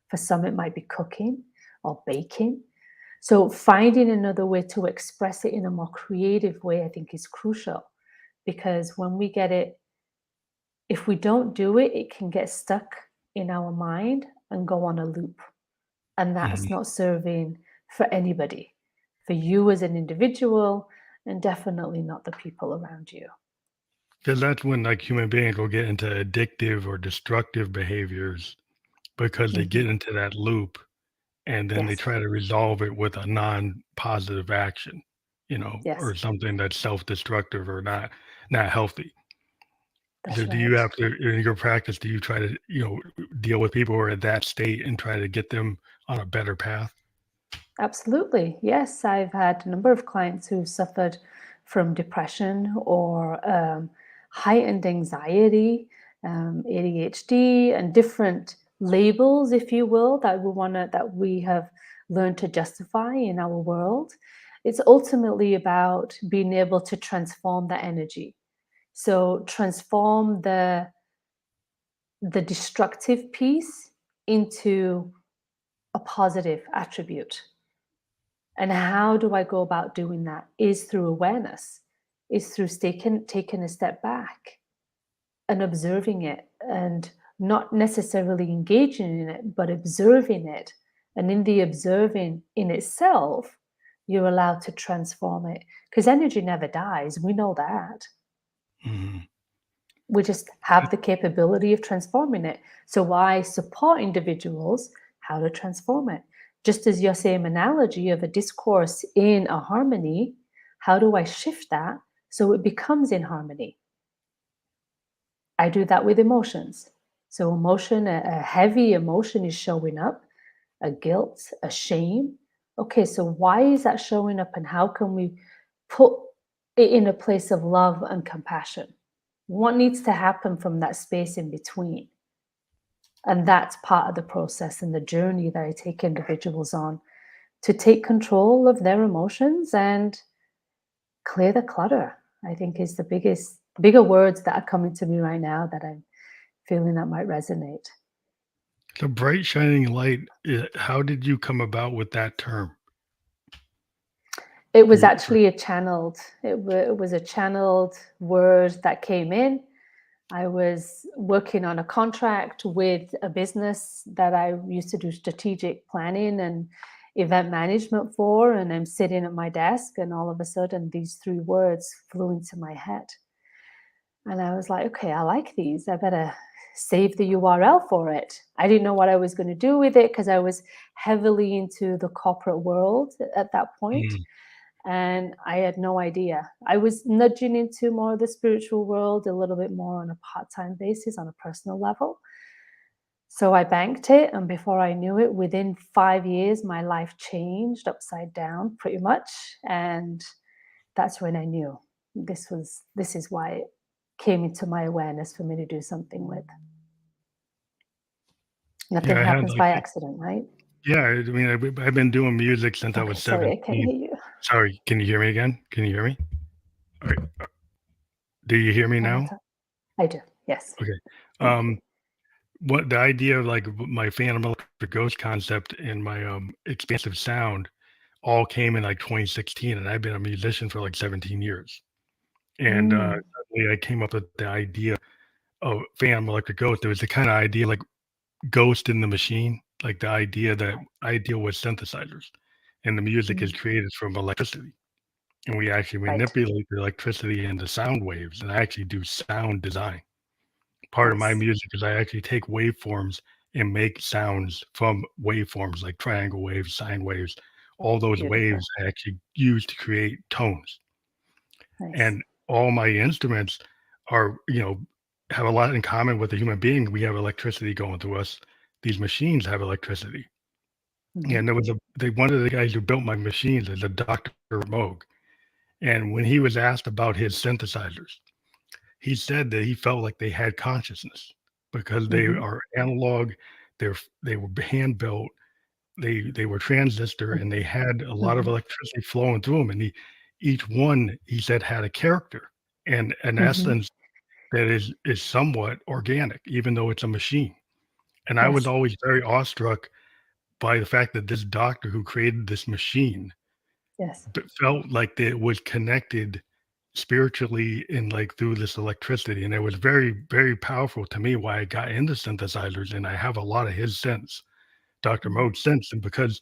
For some, it might be cooking or baking. So finding another way to express it in a more creative way, I think, is crucial, because when we get it, if we don't do it, it can get stuck in our mind and go on a loop. And that's Mhm. not serving for anybody, for you as an individual, and definitely not the people around you. Because that's when like human beings will get into addictive or destructive behaviors because they Mhm. get into that loop and then they Yes, try to resolve it with a non-positive action, yes, or something that's self-destructive or not healthy. So that's do you right. have to in your practice, do you try to, deal with people who are at that state and try to get them on a better path? Absolutely. Yes, I've had a number of clients who suffered from depression or heightened anxiety, ADHD, and different labels, if you will, that we have learned to justify in our world. It's ultimately about being able to transform that energy. So transform the destructive piece into a positive attribute. And how do I go about doing that? Is through awareness, is through taking a step back and observing it, and not necessarily engaging in it, but observing it. And in the observing in itself, you're allowed to transform it, because energy never dies. We know that. Mhm. We just have the capability of transforming it. So I support individuals how to transform it. Just as your same analogy of a discourse in a harmony, how do I shift that so it becomes in harmony? I do that with emotions. So emotion, a heavy emotion is showing up, a guilt, a shame. okay, so why is that showing up, and how can we put it in a place of love and compassion? What needs to happen from that space in between? And that's part of the process and the journey that I take individuals on, to take control of their emotions and clear the clutter. I think is the bigger words that are coming to me right now that I'm feeling that might resonate. The bright shining light, how did you come about with that term? It was For actually it was a channeled word that came in. I was working on a contract with a business that I used to do strategic planning and event management for, and I'm sitting at my desk, and all of a sudden these three words flew into my head. And I was like, okay, I like these. I better save the URL for it. I didn't know what I was going to do with it because I was heavily into the corporate world at that point, mm, and I had no idea. I was nudging into more of the spiritual world a little bit more on a part-time basis, on a personal level. So I banked it, and before I knew it, within 5 years, my life changed upside down pretty much. And that's when I knew this is why it came into my awareness for me to do something with. yeah, Nothing I had happens like by accident, right? yeah, I mean, I've been doing music since I Okay, was sorry, I can't 17. hear you. Sorry, can you hear me again? Can you hear me? All right. Do you hear me One more now? time. I do. Yes. Okay. Thank you. Um, what the idea of like my Phantom Electric Ghost concept and my expansive sound all came in like 2016, and I've been a musician for like 17 years. And Mm, suddenly I came up with the idea of Phantom Electric Ghost. There was the kind of idea like Ghost in the Machine, like the idea that right. I deal with synthesizers, and the music is Mm, created from electricity. And we actually right. manipulate the electricity into sound waves, and I actually do sound design. Part of my Nice. music is I actually take waveforms and make sounds from waveforms like triangle waves, sine waves. All those waves Beautiful. I actually use to create tones. Nice. And all my instruments are, have a lot in common with the human being. We have electricity going through us. These machines have electricity. Hmm. And there was one of the guys who built my machines is a Dr. Moog. And when he was asked about his synthesizers, he said that he felt like they had consciousness because they Hmm. are analog, they were hand built, they were transistor, and they had a lot of Hmm. electricity flowing through them, and each one, he said, had a character and an Hmm. essence that is somewhat organic, even though it's a machine. And I was Yes. always very awestruck by the fact that this doctor who created this machine Yes. felt like it was connected spiritually and like through this electricity, and it was very very powerful to me why I got into synthesizers, and I have a lot of his sense, Dr. Mm. Mode's sense, and because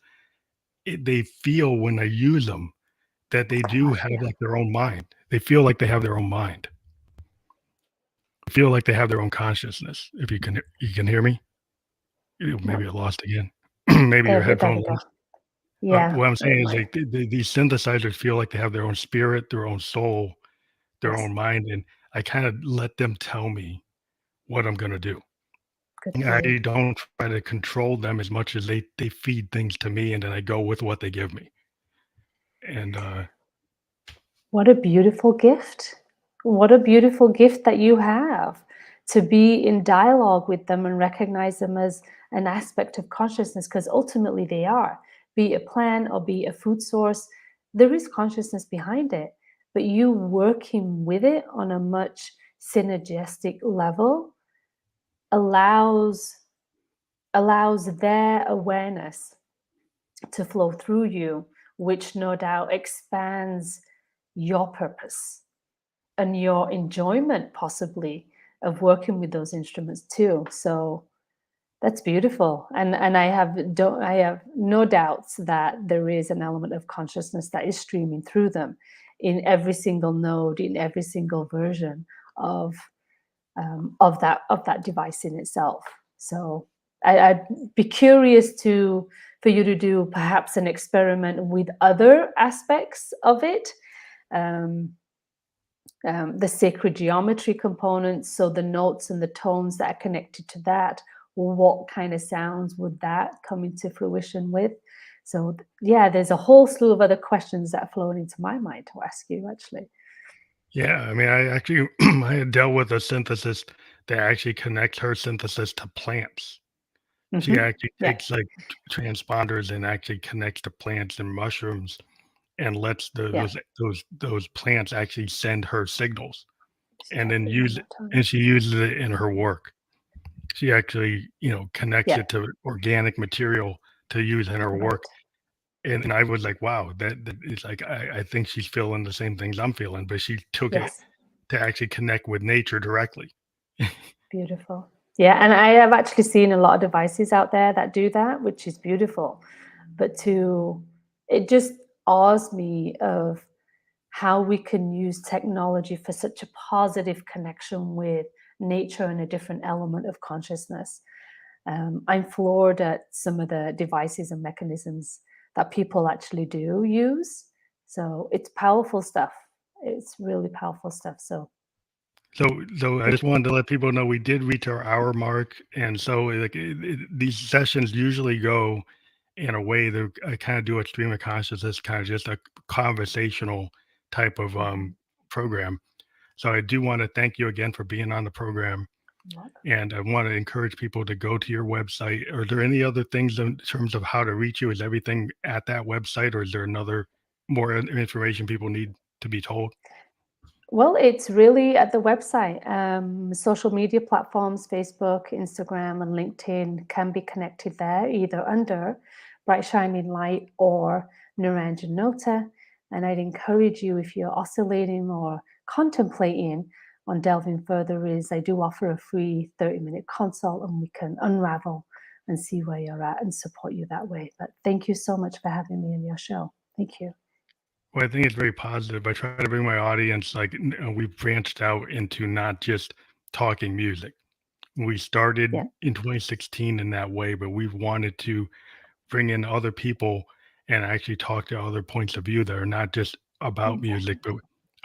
they feel when I use them that they do God, have yeah. like their own mind. They feel like they have their own mind. They feel like they have their own consciousness. If you can hear me. Maybe No, I lost again. Maybe your there headphone we go. lost. Yeah, What I'm it saying is might. like these synthesizers feel like they have their own spirit, their own soul, their Yes. own mind, and I kind of let them tell me what I'm gonna do. Good for I you. don't try to control them as much as they feed things to me, and then I go with what they give me. And What a beautiful gift. What a beautiful gift that you have, to be in dialogue with them and recognize them as an aspect of consciousness, because ultimately they are. Be it a plant or be it a food source, there is consciousness behind it. But you working with it on a much synergistic level allows their awareness to flow through you, which no doubt expands your purpose and your enjoyment possibly of working with those instruments too. So that's beautiful. And I have no doubts that there is an element of consciousness that is streaming through them in every single node, in every single version of of that device in itself. So I'd be curious to for you to do perhaps an experiment with other aspects of it. Um, the sacred geometry components, so the notes and the tones that are connected to that, what kind of sounds would that come into fruition with? So yeah, there's a whole slew of other questions that are flowing into my mind to ask you actually. Yeah, I mean, I actually I had dealt with a synthesis that actually connects her synthesis to plants. She actually Yeah, takes like transponders and actually connects to plants and mushrooms and lets yeah, those plants actually send her signals see and that then video use on it, that time. and she uses it in her work. She actually, connects Yeah, it to organic material to use in her work. right. And I was like, wow, that is like I think she's feeling the same things I'm feeling, but she took it Yes. to actually connect with nature directly. Beautiful. Yeah, and I have actually seen a lot of devices out there that do that, which is beautiful. But it just awes me of how we can use technology for such a positive connection with nature and a different element of consciousness. I'm floored at some of the devices and mechanisms that people actually do use. So it's powerful stuff. It's really powerful stuff. So So I just wanted to let people know we did reach our hour mark, and so like these sessions usually go in a way that I kind of do a stream of consciousness, kind of just a conversational type of mhm, program. So I do want to thank you again for being on the program, you're welcome. and I want to encourage people to go to your website. Are there any other things in terms of how to reach you? Is everything at that website, or is there another more information people need to be told? Well, it's really at the website. Social media platforms, Facebook, Instagram, and LinkedIn can be connected there, either under Bright Shining Light or Naranjan Nota. And I'd encourage you, if you're oscillating or contemplating on delving further, is I do offer a free 30-minute consult and we can unravel and see where you're at and support you that way. But thank you so much for having me in your show. Thank you. Well, I think it's very positive. I try to bring my audience like we've branched out into not just talking music. We started Yeah, in 2016 in that way, but we've wanted to bring in other people and actually talk to other points of view that are not just about music. But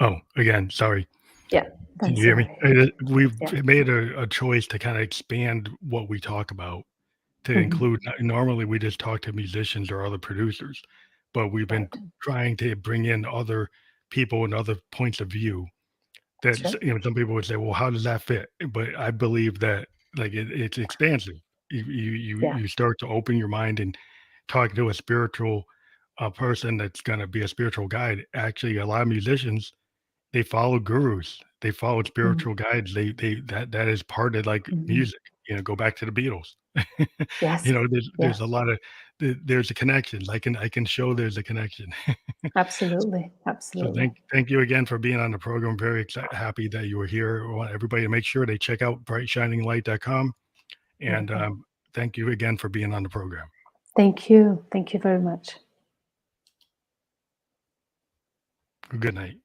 definitely. oh, again, sorry. Yeah, Can you that's hear all me? right. We've Yeah. made a choice to kind of expand what we talk about to Mhm. include. Normally, we just talk to musicians or other producers, but we've been Right. trying to bring in other people and other points of view that Sure. some people would say, well, how does that fit? But I believe that like it's expansive. Yeah. You start to open your mind and talk to a spiritual person that's going to be a spiritual guide. Actually, a lot of musicians, they follow gurus, they followed Mhm. spiritual guides. They that is part of like Mhm. music. Go back to the Beatles. Yes. There's Yes. a lot of there's a connection. I can show there's a connection. Absolutely. So Absolutely. thank you again for being on the program. Very happy that you were here. I want everybody to make sure they check out brightshininglight.com. Will And do. thank you again for being on the program. Thank you. Thank you very much. Good night.